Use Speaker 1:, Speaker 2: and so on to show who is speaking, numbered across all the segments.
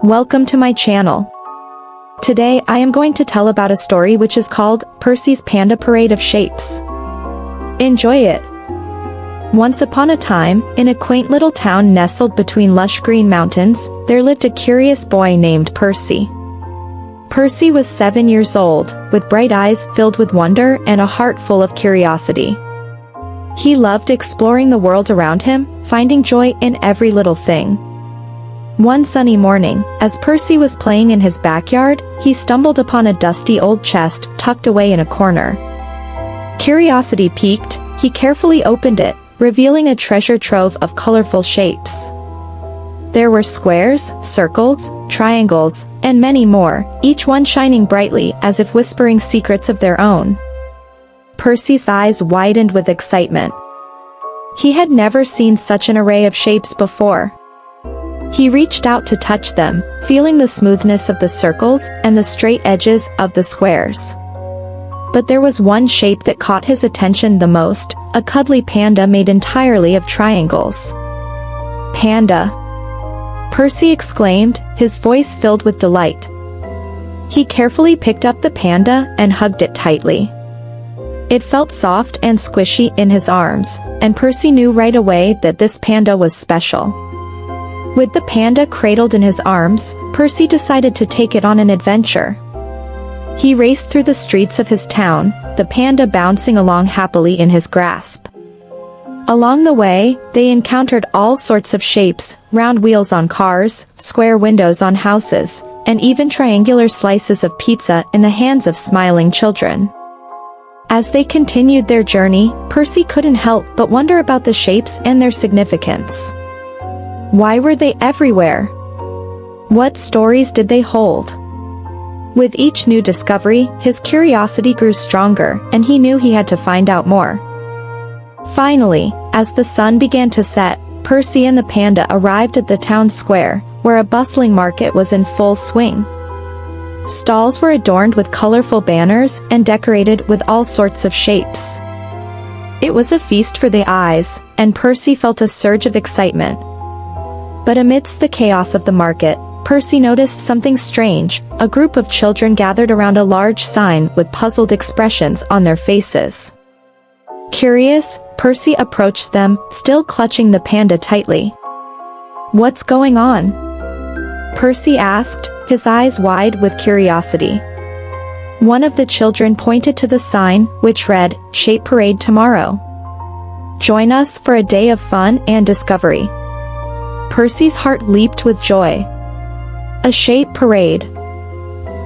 Speaker 1: Welcome to my channel. Today I am going to tell about a story which is called Percy's Panda Parade of Shapes. Enjoy it. Once upon a time, in a quaint little town nestled between lush green mountains, there lived a curious boy named Percy. Percy was 7 years old, with bright eyes filled with wonder and a heart full of curiosity. He loved exploring the world around him, finding joy in every little thing. One sunny morning, as Percy was playing in his backyard, he stumbled upon a dusty old chest tucked away in a corner. Curiosity piqued, he carefully opened it, revealing a treasure trove of colorful shapes. There were squares, circles, triangles, and many more, each one shining brightly as if whispering secrets of their own. Percy's eyes widened with excitement. He had never seen such an array of shapes before. He reached out to touch them, feeling the smoothness of the circles and the straight edges of the squares. But there was one shape that caught his attention the most, a cuddly panda made entirely of triangles. "Panda!" Percy exclaimed, his voice filled with delight. He carefully picked up the panda and hugged it tightly. It felt soft and squishy in his arms, and Percy knew right away that this panda was special. With the panda cradled in his arms, Percy decided to take it on an adventure. He raced through the streets of his town, the panda bouncing along happily in his grasp. Along the way, they encountered all sorts of shapes, round wheels on cars, square windows on houses, and even triangular slices of pizza in the hands of smiling children. As they continued their journey, Percy couldn't help but wonder about the shapes and their significance. Why were they everywhere? What stories did they hold? With each new discovery, his curiosity grew stronger, and he knew he had to find out more. Finally, as the sun began to set, Percy and the panda arrived at the town square, where a bustling market was in full swing. Stalls were adorned with colorful banners and decorated with all sorts of shapes. It was a feast for the eyes, and Percy felt a surge of excitement. But amidst the chaos of the market, Percy noticed something strange. A group of children gathered around a large sign with puzzled expressions on their faces. Curious, Percy approached them, still clutching the panda tightly. "What's going on?" Percy asked, his eyes wide with curiosity. One of the children pointed to the sign, which read, "Shape Parade tomorrow. Join us for a day of fun and discovery." Percy's heart leaped with joy. A shape parade.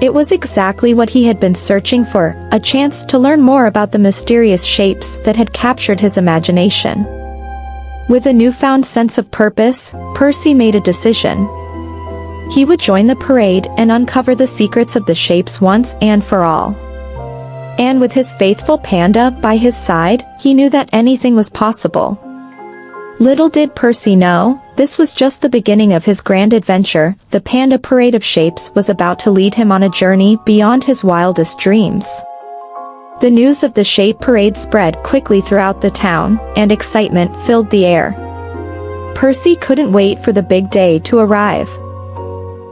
Speaker 1: It was exactly what he had been searching for, a chance to learn more about the mysterious shapes that had captured his imagination. With a newfound sense of purpose, Percy made a decision. He would join the parade and uncover the secrets of the shapes once and for all. And with his faithful panda by his side, he knew that anything was possible. Little did Percy know, this was just the beginning of his grand adventure. The Panda Parade of Shapes was about to lead him on a journey beyond his wildest dreams. The news of the Shape Parade spread quickly throughout the town, and excitement filled the air. Percy couldn't wait for the big day to arrive.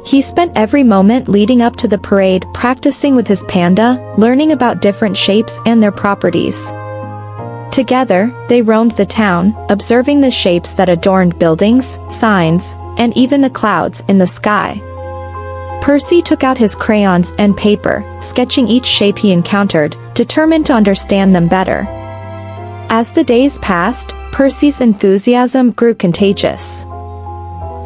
Speaker 1: He spent every moment leading up to the parade practicing with his panda, learning about different shapes and their properties. Together, they roamed the town, observing the shapes that adorned buildings, signs, and even the clouds in the sky. Percy took out his crayons and paper, sketching each shape he encountered, determined to understand them better. As the days passed, Percy's enthusiasm grew contagious.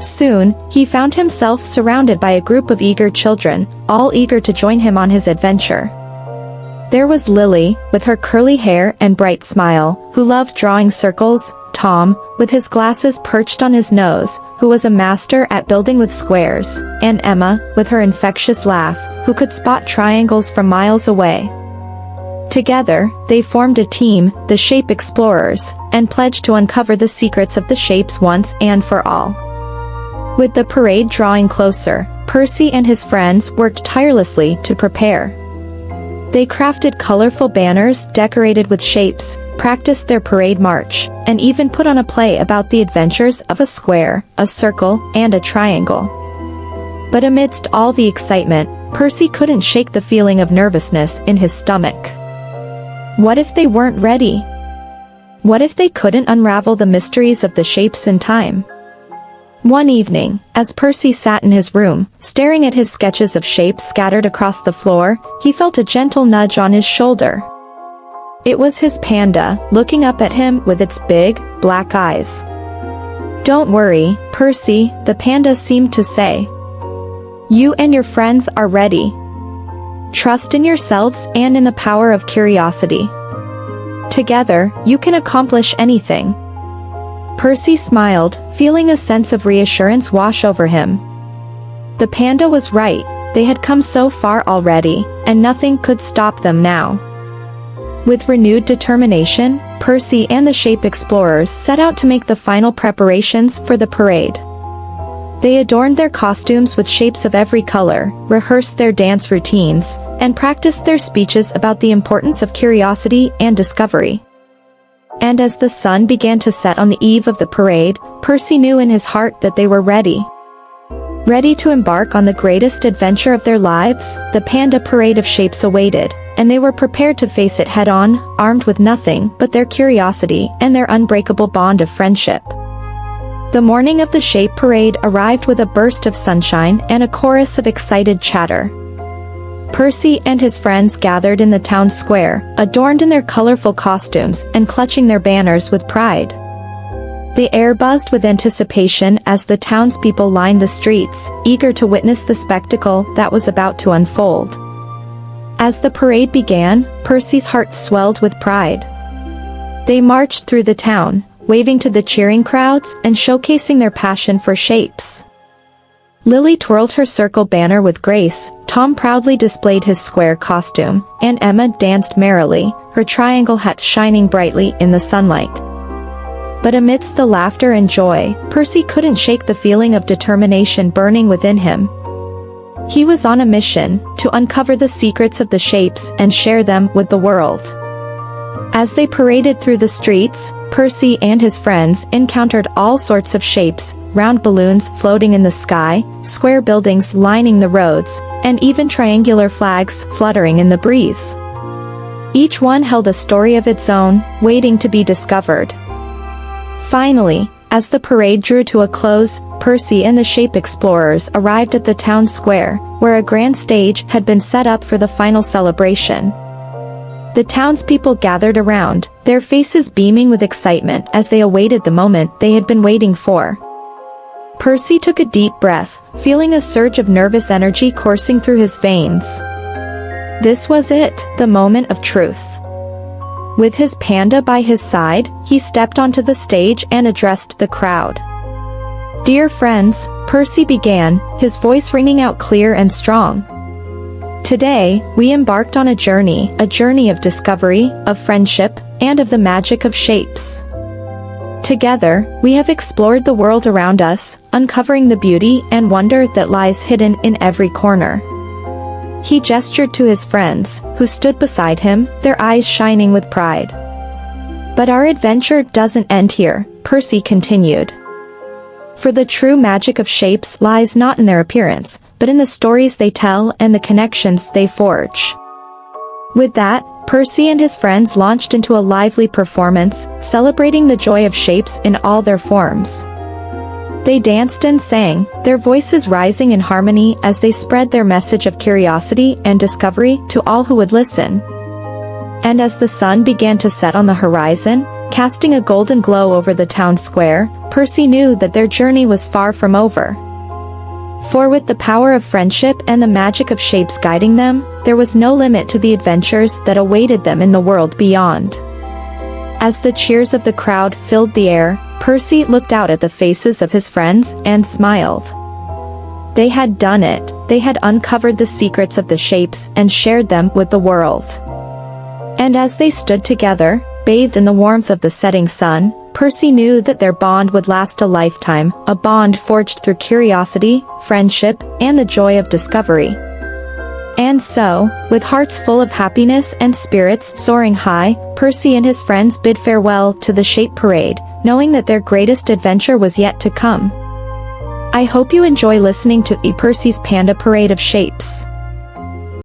Speaker 1: Soon, he found himself surrounded by a group of eager children, all eager to join him on his adventure. There was Lily, with her curly hair and bright smile, who loved drawing circles, Tom, with his glasses perched on his nose, who was a master at building with squares, and Emma, with her infectious laugh, who could spot triangles from miles away. Together, they formed a team, the Shape Explorers, and pledged to uncover the secrets of the shapes once and for all. With the parade drawing closer, Percy and his friends worked tirelessly to prepare. They crafted colorful banners decorated with shapes, practiced their parade march, and even put on a play about the adventures of a square, a circle, and a triangle. But amidst all the excitement, Percy couldn't shake the feeling of nervousness in his stomach. What if they weren't ready? What if they couldn't unravel the mysteries of the shapes in time? One evening, as Percy sat in his room, staring at his sketches of shapes scattered across the floor, he felt a gentle nudge on his shoulder. It was his panda, looking up at him with its big, black eyes. "Don't worry, Percy," the panda seemed to say. "You and your friends are ready. Trust in yourselves and in the power of curiosity. Together, you can accomplish anything." Percy smiled, feeling a sense of reassurance wash over him. The panda was right, they had come so far already, and nothing could stop them now. With renewed determination, Percy and the shape explorers set out to make the final preparations for the parade. They adorned their costumes with shapes of every color, rehearsed their dance routines, and practiced their speeches about the importance of curiosity and discovery. And as the sun began to set on the eve of the parade, Percy knew in his heart that they were ready. Ready to embark on the greatest adventure of their lives, the Panda parade of shapes awaited, and they were prepared to face it head-on, armed with nothing but their curiosity and their unbreakable bond of friendship. The morning of the shape parade arrived with a burst of sunshine and a chorus of excited chatter. Percy and his friends gathered in the town square, adorned in their colorful costumes and clutching their banners with pride. The air buzzed with anticipation as the townspeople lined the streets, eager to witness the spectacle that was about to unfold. As the parade began, Percy's heart swelled with pride. They marched through the town, waving to the cheering crowds and showcasing their passion for shapes. Lily twirled her circle banner with grace, Tom proudly displayed his square costume, and Emma danced merrily, her triangle hat shining brightly in the sunlight. But amidst the laughter and joy, Percy couldn't shake the feeling of determination burning within him. He was on a mission to uncover the secrets of the shapes and share them with the world. As they paraded through the streets, Percy and his friends encountered all sorts of shapes, round balloons floating in the sky, square buildings lining the roads, and even triangular flags fluttering in the breeze. Each one held a story of its own, waiting to be discovered. Finally, as the parade drew to a close, Percy and the shape explorers arrived at the town square, where a grand stage had been set up for the final celebration. The townspeople gathered around, their faces beaming with excitement as they awaited the moment they had been waiting for. Percy took a deep breath, feeling a surge of nervous energy coursing through his veins. This was it, the moment of truth. With his panda by his side, he stepped onto the stage and addressed the crowd. "Dear friends," Percy began, his voice ringing out clear and strong. "Today, we embarked on a journey of discovery, of friendship, and of the magic of shapes. Together, we have explored the world around us, uncovering the beauty and wonder that lies hidden in every corner." He gestured to his friends, who stood beside him, their eyes shining with pride. "But our adventure doesn't end here," Percy continued. "For the true magic of shapes lies not in their appearance, but in the stories they tell and the connections they forge." With that, Percy and his friends launched into a lively performance, celebrating the joy of shapes in all their forms. They danced and sang, their voices rising in harmony as they spread their message of curiosity and discovery to all who would listen. And as the sun began to set on the horizon, casting a golden glow over the town square, Percy knew that their journey was far from over. For with the power of friendship and the magic of shapes guiding them, there was no limit to the adventures that awaited them in the world beyond. As the cheers of the crowd filled the air, Percy looked out at the faces of his friends and smiled. They had done it, they had uncovered the secrets of the shapes and shared them with the world. And as they stood together, bathed in the warmth of the setting sun, Percy knew that their bond would last a lifetime, a bond forged through curiosity, friendship, and the joy of discovery. And so, with hearts full of happiness and spirits soaring high, Percy and his friends bid farewell to the Shape Parade, knowing that their greatest adventure was yet to come. I hope you enjoy listening to Percy's Panda Parade of Shapes.